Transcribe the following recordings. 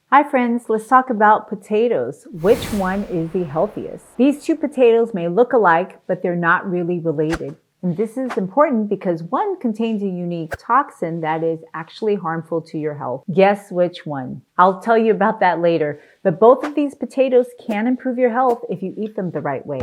Hi friends, let's talk about potatoes. Which one is the healthiest? These two potatoes may look alike, but they're not really related. And this is important because one contains a unique toxin that is actually harmful to your health. Guess which one? I'll tell you about that later, but both of these potatoes can improve your health if you eat them the right way.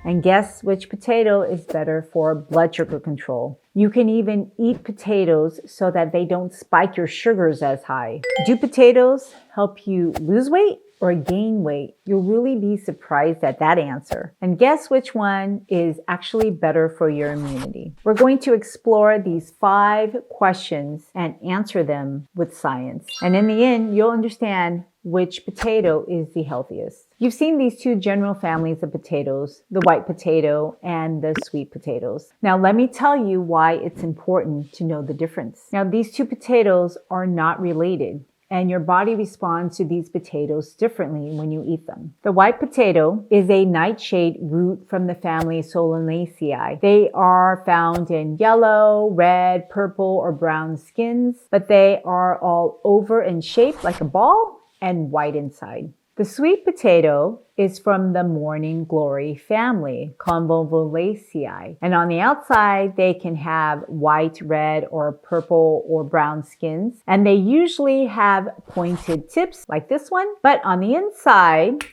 And guess which potato is better for blood sugar control? You can even eat potatoes so that they don't spike your sugars as high. Do potatoes help you lose weight or gain weight? You'll really be surprised at that answer. And guess which one is actually better for your immunity? We're going to explore these 5 questions and answer them with science. And in the end, you'll understand which potato is the healthiest. You've seen these two general families of potatoes, the white potato and the sweet potatoes. Now, let me tell you why it's important to know the difference. Now, these two potatoes are not related, and your body responds to these potatoes differently when you eat them. The white potato is a nightshade root from the family Solanaceae. They are found in yellow, red, purple, or brown skins, but they are all oval in shape like a ball and white inside. The sweet potato is from the morning glory family, Convolvulaceae. And on the outside, they can have white, red, or purple or brown skins. And they usually have pointed tips like this one. But on the inside,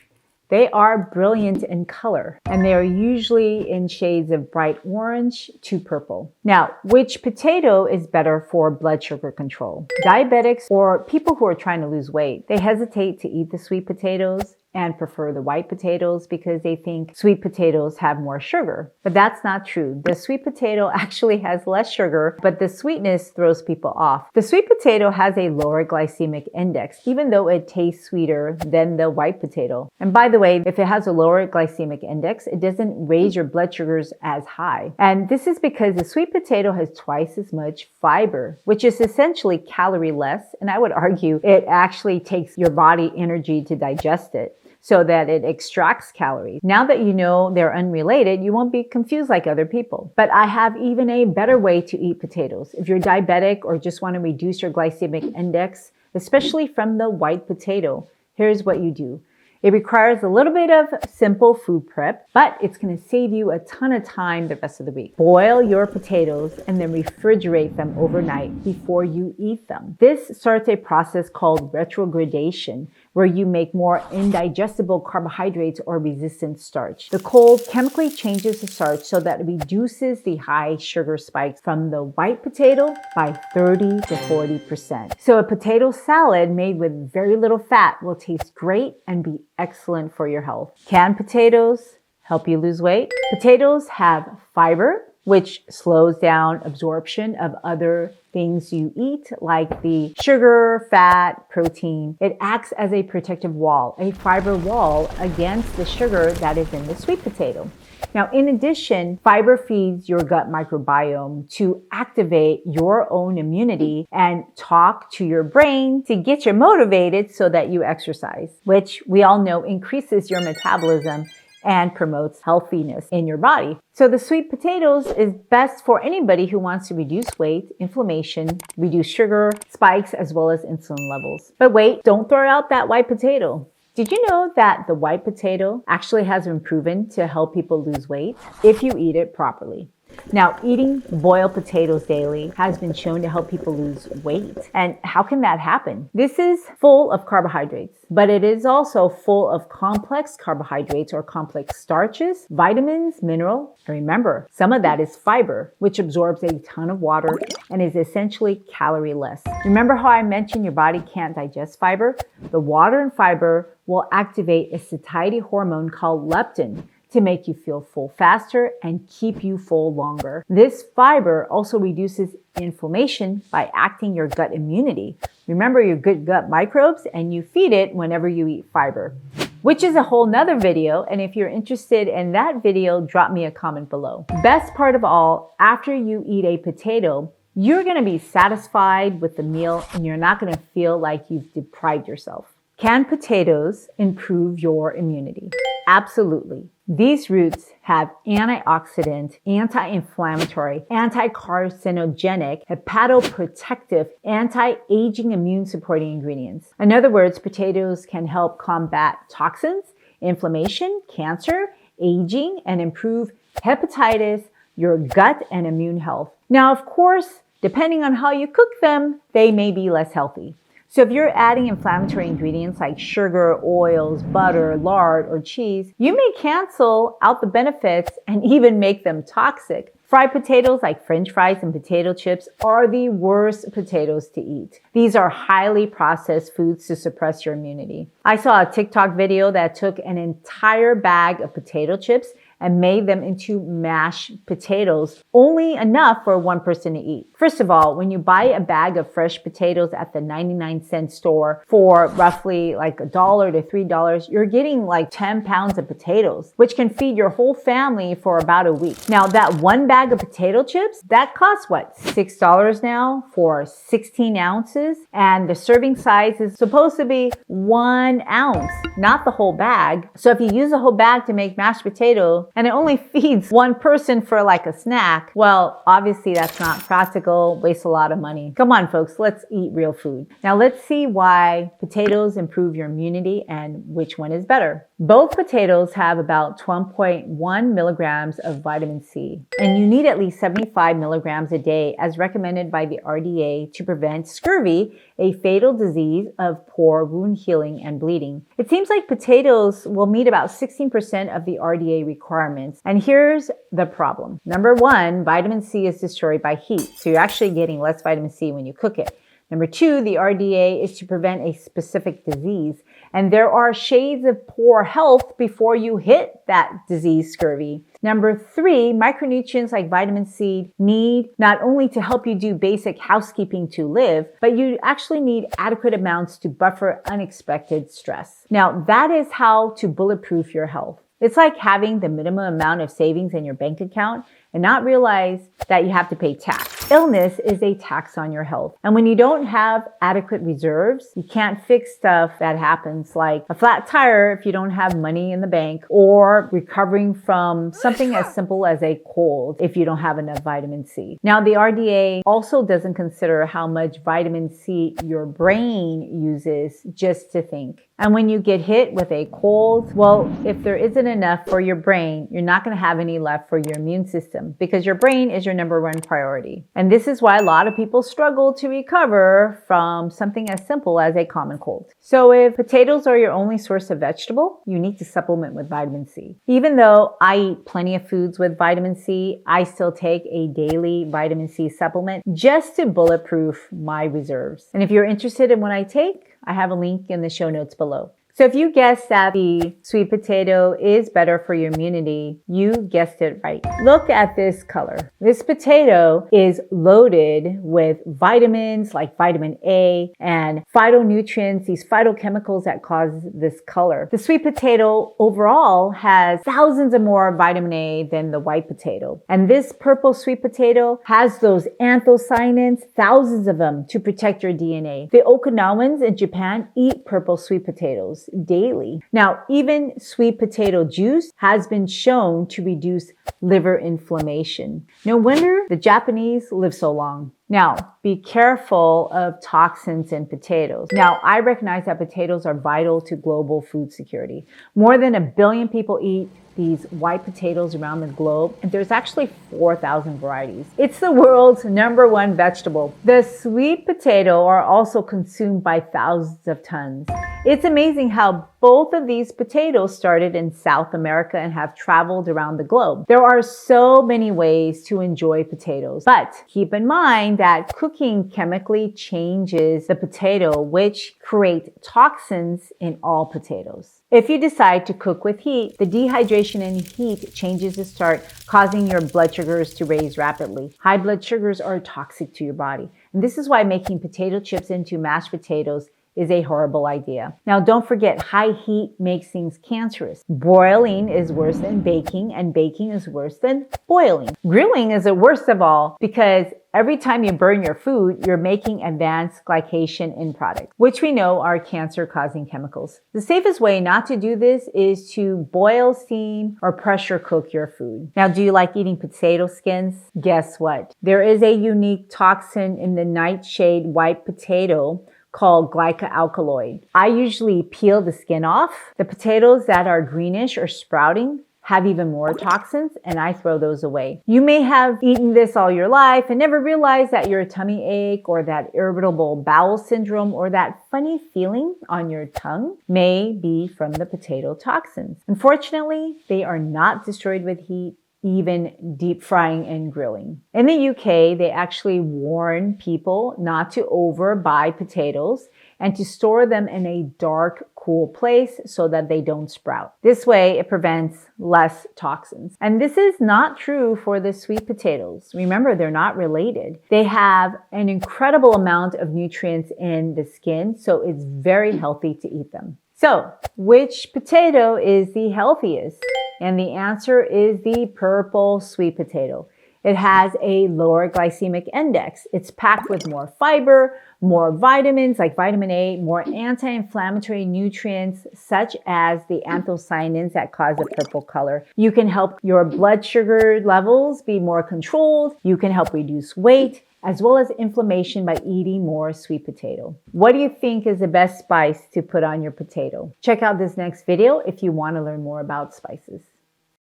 they are brilliant in color, and they are usually in shades of bright orange to purple. Now, which potato is better for blood sugar control? Diabetics or people who are trying to lose weight, they hesitate to eat the sweet potatoes and prefer the white potatoes because they think sweet potatoes have more sugar. But that's not true. The sweet potato actually has less sugar, but the sweetness throws people off. The sweet potato has a lower glycemic index, even though it tastes sweeter than the white potato. And by the way, if it has a lower glycemic index, it doesn't raise your blood sugars as high. And this is because the sweet potato has twice as much fiber, which is essentially calorie less. And I would argue it actually takes your body energy to digest it, so that it extracts calories. Now that you know they're unrelated, you won't be confused like other people. But I have even a better way to eat potatoes. If you're diabetic or just want to reduce your glycemic index, especially from the white potato, here's what you do. It requires a little bit of simple food prep, but it's going to save you a ton of time the rest of the week. Boil your potatoes and then refrigerate them overnight before you eat them. This starts a process called retrogradation, where you make more indigestible carbohydrates or resistant starch. The cold chemically changes the starch so that it reduces the high sugar spikes from the white potato by 30 to 40%. So a potato salad made with very little fat will taste great and be excellent for your health. Canned potatoes help you lose weight. Potatoes have fiber, which slows down absorption of other things you eat, like the sugar, fat, protein. It acts as a protective wall, a fiber wall against the sugar that is in the sweet potato. Now, in addition, fiber feeds your gut microbiome to activate your own immunity and talk to your brain to get you motivated so that you exercise, which we all know increases your metabolism and promotes healthiness in your body. So the sweet potatoes is best for anybody who wants to reduce weight, inflammation, reduce sugar spikes, as well as insulin levels. But wait, don't throw out that white potato. Did you know that the white potato actually has been proven to help people lose weight if you eat it properly? Now, eating boiled potatoes daily has been shown to help people lose weight. And how can that happen? This is full of carbohydrates, but it is also full of complex carbohydrates or complex starches, vitamins, mineral. And remember, some of that is fiber, which absorbs a ton of water and is essentially calorie-less. Remember how I mentioned your body can't digest fiber? The water and fiber will activate a satiety hormone called leptin to make you feel full faster and keep you full longer. This fiber also reduces inflammation by acting your gut immunity. Remember your good gut microbes, and you feed it whenever you eat fiber, which is a whole nother video. And if you're interested in that video, drop me a comment below. Best part of all, after you eat a potato, you're going to be satisfied with the meal and you're not going to feel like you've deprived yourself. Can potatoes improve your immunity? Absolutely. These roots have antioxidant, anti-inflammatory, anti-carcinogenic, hepatoprotective, anti-aging immune supporting ingredients. In other words, potatoes can help combat toxins, inflammation, cancer, aging, and improve hepatitis, your gut, and immune health. Now, of course, depending on how you cook them, they may be less healthy. So if you're adding inflammatory ingredients like sugar, oils, butter, lard, or cheese, you may cancel out the benefits and even make them toxic. Fried potatoes like French fries and potato chips are the worst potatoes to eat. These are highly processed foods to suppress your immunity. I saw a TikTok video that took an entire bag of potato chips and made them into mashed potatoes, only enough for one person to eat. First of all, when you buy a bag of fresh potatoes at the 99-cent store for roughly like $1 to $3, you're getting like 10 pounds of potatoes, which can feed your whole family for about a week. Now, that one bag of potato chips, that costs what, $6 now for 16 ounces? And the serving size is supposed to be 1 ounce, not the whole bag. So if you use a whole bag to make mashed potatoes, and it only feeds one person for like a snack, well, obviously that's not practical, wastes a lot of money. Come on, folks, let's eat real food. Now let's see why potatoes improve your immunity and which one is better. Both potatoes have about 12.1 milligrams of vitamin C, and you need at least 75 milligrams a day as recommended by the RDA to prevent scurvy, a fatal disease of poor wound healing and bleeding. It seems like potatoes will meet about 16% of the RDA requirements. And here's the problem. Number one, vitamin C is destroyed by heat. So you're actually getting less vitamin C when you cook it. Number two, the RDA is to prevent a specific disease. And there are shades of poor health before you hit that disease, scurvy. Number three, micronutrients like vitamin C need not only to help you do basic housekeeping to live, but you actually need adequate amounts to buffer unexpected stress. Now, that is how to bulletproof your health. It's like having the minimum amount of savings in your bank account and not realize that you have to pay tax. Illness is a tax on your health. And when you don't have adequate reserves, you can't fix stuff that happens like a flat tire if you don't have money in the bank, or recovering from something as simple as a cold if you don't have enough vitamin C. Now, the RDA also doesn't consider how much vitamin C your brain uses just to think. And when you get hit with a cold, well, if there isn't enough for your brain, you're not going to have any left for your immune system because your brain is your number one priority. And this is why a lot of people struggle to recover from something as simple as a common cold. So if potatoes are your only source of vegetable, you need to supplement with vitamin C. Even though I eat plenty of foods with vitamin C, I still take a daily vitamin C supplement just to bulletproof my reserves. And if you're interested in what I take, I have a link in the show notes below. So if you guessed that the sweet potato is better for your immunity, you guessed it right. Look at this color. This potato is loaded with vitamins like vitamin A and phytonutrients, these phytochemicals that cause this color. The sweet potato overall has thousands of more vitamin A than the white potato. And this purple sweet potato has those anthocyanins, thousands of them, to protect your DNA. The Okinawans in Japan eat purple sweet potatoes daily. Now, even sweet potato juice has been shown to reduce liver inflammation. No wonder the Japanese live so long. Now, be careful of toxins in potatoes. Now, I recognize that potatoes are vital to global food security. More than 1 billion people eat these white potatoes around the globe, and there's actually 4,000 varieties. It's the world's number one vegetable. The sweet potato are also consumed by thousands of tons. It's amazing how both of these potatoes started in South America and have traveled around the globe. There are so many ways to enjoy potatoes, but keep in mind that cooking chemically changes the potato, which creates toxins in all potatoes. If you decide to cook with heat, the dehydration and heat changes the start, causing your blood sugars to raise rapidly. High blood sugars are toxic to your body. And this is why making potato chips into mashed potatoes is a horrible idea. Now, don't forget, high heat makes things cancerous. Broiling is worse than baking, and baking is worse than boiling. Grilling is the worst of all because Every time you burn your food, you're making advanced glycation end products, which we know are cancer-causing chemicals. The safest way not to do this is to boil, steam, or pressure cook your food. Now, do you like eating potato skins? Guess what? There is a unique toxin in the nightshade white potato called glycoalkaloid. I usually peel the skin off. The potatoes that are greenish or sprouting have even more toxins, and I throw those away. You may have eaten this all your life and never realized that your tummy ache or that irritable bowel syndrome or that funny feeling on your tongue may be from the potato toxins. Unfortunately, they are not destroyed with heat, even deep frying and grilling. In the UK, they actually warn people not to overbuy potatoes and to store them in a dark, cool place so that they don't sprout. This way, it prevents less toxins. And this is not true for the sweet potatoes. Remember, they're not related. They have an incredible amount of nutrients in the skin, so it's very healthy to eat them. So, which potato is the healthiest? And the answer is the purple sweet potato. It has a lower glycemic index. It's packed with more fiber, more vitamins like vitamin A, more anti-inflammatory nutrients such as the anthocyanins that cause the purple color. You can help your blood sugar levels be more controlled. You can help reduce weight as well as inflammation by eating more sweet potato. What do you think is the best spice to put on your potato? Check out this next video if you want to learn more about spices.